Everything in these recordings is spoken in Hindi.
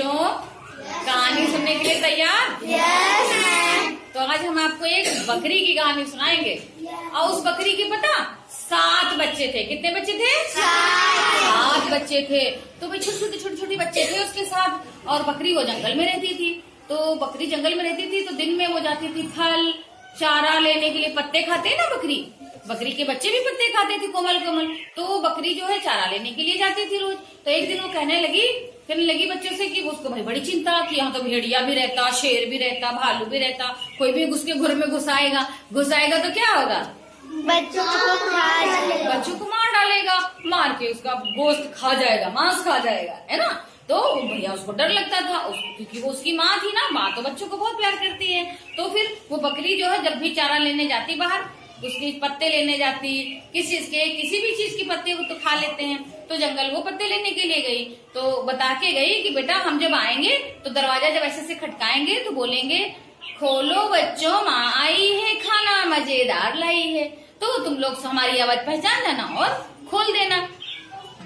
क्यों? कहानी सुनने के लिए तैयार? Yes ma'am. तो आज हम आपको एक बकरी की कहानी सुनाएंगे। और उस बकरी के पता 7 बच्चे थे। कितने बच्चे थे? 7 बच्चे थे। तो भाई छोटे बच्चे थे उसके साथ। और बकरी वो जंगल में रहती थी। तो बकरी जंगल में रहती थी तो दिन में वो जाती थी फल चारा लेने के लिए। पत्ते खाते हैं ना बकरी के बच्चे भी पत्ते खाते थे कोमल कोमल। तो बकरी जो है चारा लेने के लिए जाती थी रोज। तो एक दिन वो कहने लगी बच्चों से कि उसको भाई बड़ी चिंता कि यहाँ तो भेड़िया भी रहता, शेर भी रहता, भालू भी रहता, कोई भी उसके घर में घुस आएगा तो क्या होगा? बच्चों को मार डालेगा, मार के उसका गोश्त खा जाएगा, मांस खा जाएगा, है ना। तो भैया उसको डर लगता था क्योंकि वो उसकी माँ थी ना। माँ तो बच्चों को बहुत प्यार करती है। तो फिर वो बकरी जो है जब भी चारा लेने जाती बाहर, उसके पत्ते लेने जाती, किसी भी चीज के पत्ते वो तो खा लेते हैं। तो जंगल वो पत्ते लेने के लिए गई तो बता के गई कि बेटा हम जब आएंगे तो दरवाजा जब ऐसे से खटकाएंगे तो बोलेंगे खोलो बच्चों माँ आई है, खाना मजेदार लाई है। तो तुम लोग हमारी आवाज पहचान लेना और खोल देना।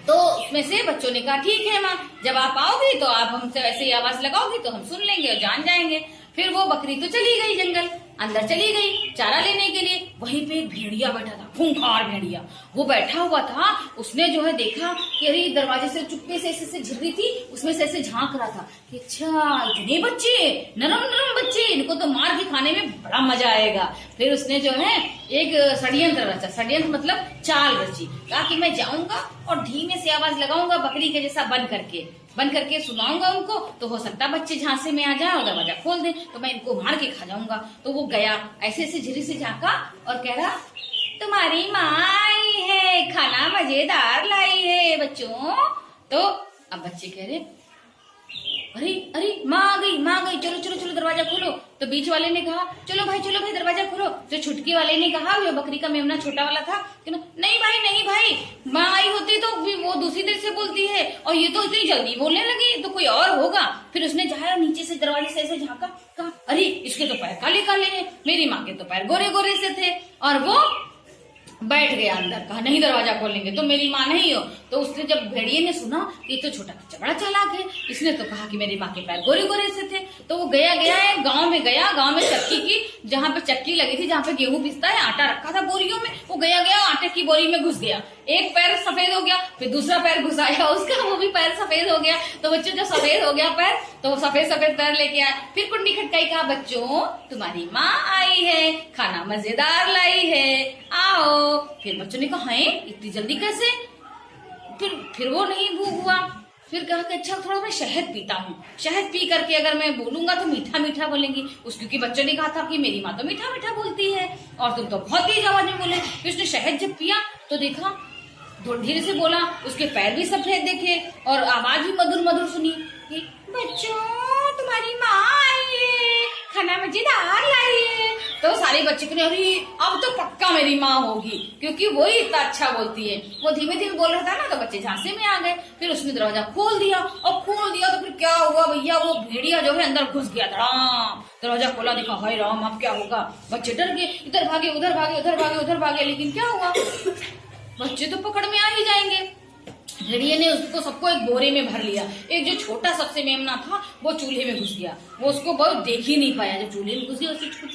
तो उसमें से बच्चों ने कहा ठीक है माँ, जब आप आओगी तो आप हमसे वैसे ही आवाज लगाओगी तो हम सुन लेंगे और जान जाएंगे। फिर वो बकरी तो चली गई जंगल, अंदर चली गई चारा लेने के लिए। वहीं पे एक भेड़िया बैठा था, खूंखार भेड़िया। वो बैठा हुआ था। उसने जो है देखा कि अरे दरवाजे से चुप्पे से ऐसे झिर रही थी, उसमें से ऐसे झांक रहा था कि अच्छा इतने बच्चे, नरम बच्चे, इनको तो मार के खाने में बड़ा मजा आएगा। फिर उसने जो है एक षड्यंत्र रचा। षड्यंत्र मतलब चाल रची। कहा कि मैं जाऊंगा और धीमे से आवाज लगाऊंगा बकरी के जैसा बंद करके सुनाऊंगा उनको, तो हो सकता बच्चे झांसे में आ जाए और दरवाजा खोल दे तो मैं इनको मार के खा जाऊंगा। तो वो गया ऐसे झिरी से झांका और कह रहा तुम्हारी माँ आई है, खाना मजेदार लाई है बच्चों। तो अब बच्चे कह रहे अरे माँ आ गई, चलो दरवाजा खोलो। तो बीच वाले ने कहा चलो भाई दरवाजा खोलो। जो छुटकी वाले ने कहा, वो बकरी का मेमना छोटा वाला था, कि नहीं भाई माँ आई होती तो वो दूसरी तरह से बोलती है और ये तो इतनी जल्दी बोलने लगी तो कोई और होगा। फिर उसने जाया नीचे से दरवाजे से ऐसे झांका, कहा अरे इसके तो पैर काले काले हैं, मेरी माँ के तो पैर गोरे गोरे से थे। और वो बैठ गया अंदर। कहा नहीं दरवाजा खोलेंगे तो मेरी माँ नहीं हो। तो उसने जब भेड़िए ने सुना कि तो छोटा बच्चा बड़ा चालाक है, इसने तो कहा कि मेरी माँ के पैर गोरे गोरे से थे। तो वो गया एक गांव में चक्की की, जहाँ पे चक्की लगी थी, जहाँ पे गेहूं पिसता है, आटा रखा था बोरियों में। वो गया आटे की बोरी में घुस गया। एक पैर सफेद हो गया, फिर दूसरा पैर घुसाया उसका, वो भी पैर सफेद हो गया। तो बच्चों जब सफेद हो गया पैर तो वो सफेद पैर लेके आए। फिर कुंडी खटकाई, कहा बच्चों तुम्हारी माँ आई है, खाना मजेदार लाई है, आओ। फिर बच्चों ने कहा है इतनी जल्दी कैसे? फिर वो नहीं भूख हुआ। फिर कहा कि अच्छा थोड़ा मैं शहद पीता हूँ, शहद पी करके अगर मैं बोलूंगा तो मीठा बोलेंगी। क्योंकि बच्चों ने कहा था कि मेरी माँ तो मीठा बोलती है और तुम तो बहुत तेज आवाज में बोले। फिर उसने शहद जब पिया तो देखा, धीरे से बोला, उसके पैर भी सफेद देखे और आवाज भी मधुर सुनी कि बच्चों तुम्हारी माँ आई है, खाना मजेदार लाई है। तो सारे बच्चे को अरे अब तो पक्का मेरी माँ होगी, क्योंकि वो ही इतना अच्छा बोलती है। वो धीमे बोल रहा था ना, तो बच्चे झांसे में आ गए। फिर उसने दरवाजा खोल दिया तो फिर क्या हुआ भैया, वो भेड़िया जो है अंदर घुस गया। धड़ाम दरवाजा खोला, देखा हाय राम अब क्या होगा। बच्चे डर गए, इधर भागे उधर भागे, लेकिन क्या हुआ, बच्चे तो पकड़ में आ ही जाएंगे। भेड़िए ने उसको सबको एक बोरे में भर लिया। एक जो छोटा सबसे मेमना था वो चूल्हे में घुस गया। वो उसको बहुत देख ही नहीं पाया। जब चूल्हे में घुस गया उसे छुट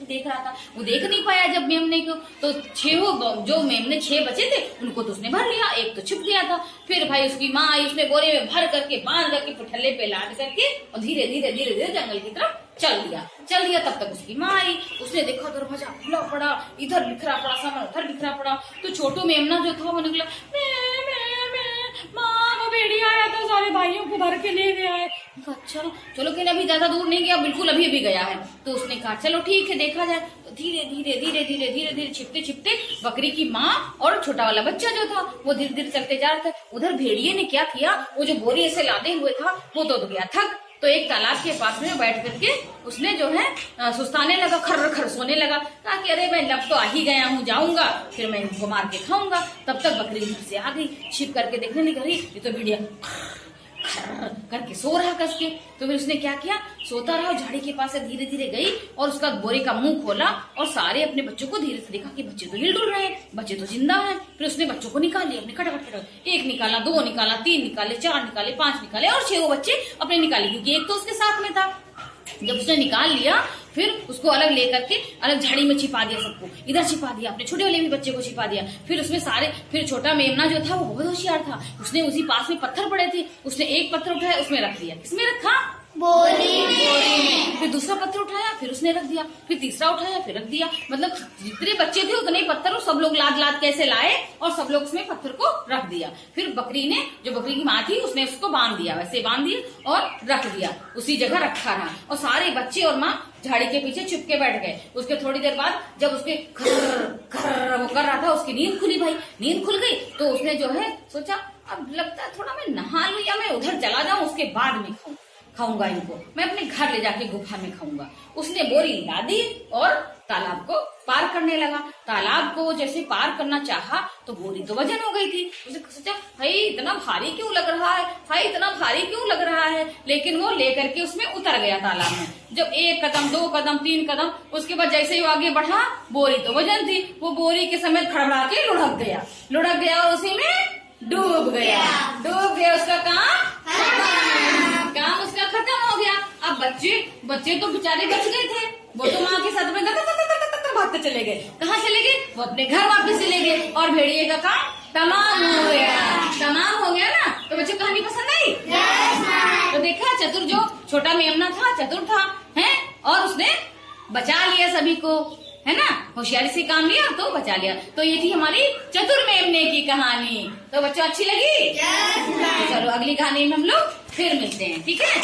देख रहा था, वो देख नहीं पाया जब मेमने को। तो 6 बचे थे उनको तो उसने भर लिया, एक तो छिप गया था। फिर भाई उसकी माँ आई, उसने बोरे में भर करके बांध करके पुठल्ले पे लाद करके और धीरे धीरे जंगल की तरफ चल दिया। तब तक उसकी माँ आई, उसने देखा दरवाजा खुला पड़ा, इधर बिखरा पड़ा सामान, उधर बिखरा पड़ा। तो छोटू मेमना जो था वो निकला, माँ वो भेड़िया आया था, सारे भाइयों को भर के ले गया है। अच्छा चलो, कि अभी ज्यादा दूर नहीं गया, बिल्कुल अभी गया है। तो उसने कहा चलो ठीक है देखा जाए। तो धीरे छिपते बकरी की माँ और छोटा वाला बच्चा जो था वो धीरे चलते जा रहा था। उधर भेड़िए ने क्या किया, वो जो बोरी ऐसे लादे हुए था वो तो गया थक। तो एक तालाब के पास में बैठ करके उसने जो है सुस्ताने लगा, खर सोने लगा। कहा कि अरे मैं लब तो आ ही गया हूँ, जाऊंगा फिर मैं इनको मार के खाऊंगा। तब तक बकरी घर से आ गई, छिप करके देखने लगी, अरे ये तो भेड़िया करके सो रहा कस के। तो फिर उसने क्या किया, सोता रहा, झाड़ी के पास से धीरे धीरे गई और उसका बोरे का मुंह खोला और सारे अपने बच्चों को धीरे से देखा कि बच्चे तो हिल डुल रहे हैं, बच्चे तो जिंदा हैं। फिर उसने बच्चों को निकाल लिया अपने खटाखट, एक निकाला, दो निकाला, तीन निकाले, चार निकाले, पांच निकाले और 6 बच्चे अपने निकाले, क्योंकि एक तो उसके साथ में था। जब उसने निकाल लिया फिर उसको अलग लेकर के अलग झाड़ी में छिपा दिया, सबको इधर छिपा दिया, अपने छोटे वाले भी बच्चे को छिपा दिया। फिर उसमें सारे, फिर छोटा मेमना जो था वो बहुत होशियार था, उसने उसी पास में पत्थर पड़े थे, उसने एक पत्थर उठाया उसमें रख दिया। किसमें रखा, बोरी में। फिर दूसरा पत्थर उठाया फिर उसने रख दिया, फिर तीसरा उठाया फिर रख दिया। मतलब जितने बच्चे थे उतने पत्थर सब लोग लाद लाद कैसे लाए और सब लोग उसमें पत्थर को रख दिया। फिर बकरी ने, जो बकरी की माँ थी, उसने उसको बांध दिया, वैसे बांध दिया और रख दिया, उसी जगह रखा रहा। और सारे बच्चे और माँ झाड़ी के पीछे छुप के बैठ गए। उसके थोड़ी देर बाद जब उसके खर्र वो कर रहा था, उसकी नींद खुली भाई, नींद खुल गई तो उसने जो है सोचा अब लगता है थोड़ा मैं नहा लूं या मैं उधर चला जाऊं, उसके बाद में खाऊंगा इनको, मैं अपने घर ले जाके गुफा में खाऊंगा। उसने बोरी ला दी और तालाब को पार करने लगा। तालाब को जैसे पार करना चाहा तो बोरी तो वजन हो गई थी। उसने सोचा भाई इतना भारी क्यों लग रहा है, भाई इतना भारी क्यों लग रहा है, लेकिन वो लेकर के उसमें उतर गया तालाब में। जब 1 कदम 2 कदम 3 कदम, उसके बाद जैसे ही वो आगे बढ़ा, बोरी तो वजन थी, वो बोरी के समेत खड़बड़ा के लुढ़क गया और उसी में डूब गया। उसका काम उसका खत्म हो गया। अब बच्चे तो बेचारे बच गए थे, वो तो माँ के साथ में भागते चले गए। कहाँ चले गए, वो अपने घर वापस चले गए और भेड़िए का काम तमाम हो गया ना। तो बच्चों कहानी पसंद आई? तो देखा, चतुर जो छोटा मेमना था चतुर था, है, और उसने बचा लिया सभी को, है ना, होशियारी से काम लिया तो बचा लिया। तो ये थी हमारी चतुर मेमने की कहानी। तो बच्चों अच्छी लगी? तो चलो अगली कहानी में हम लोग फिर मिलते हैं, ठीक है।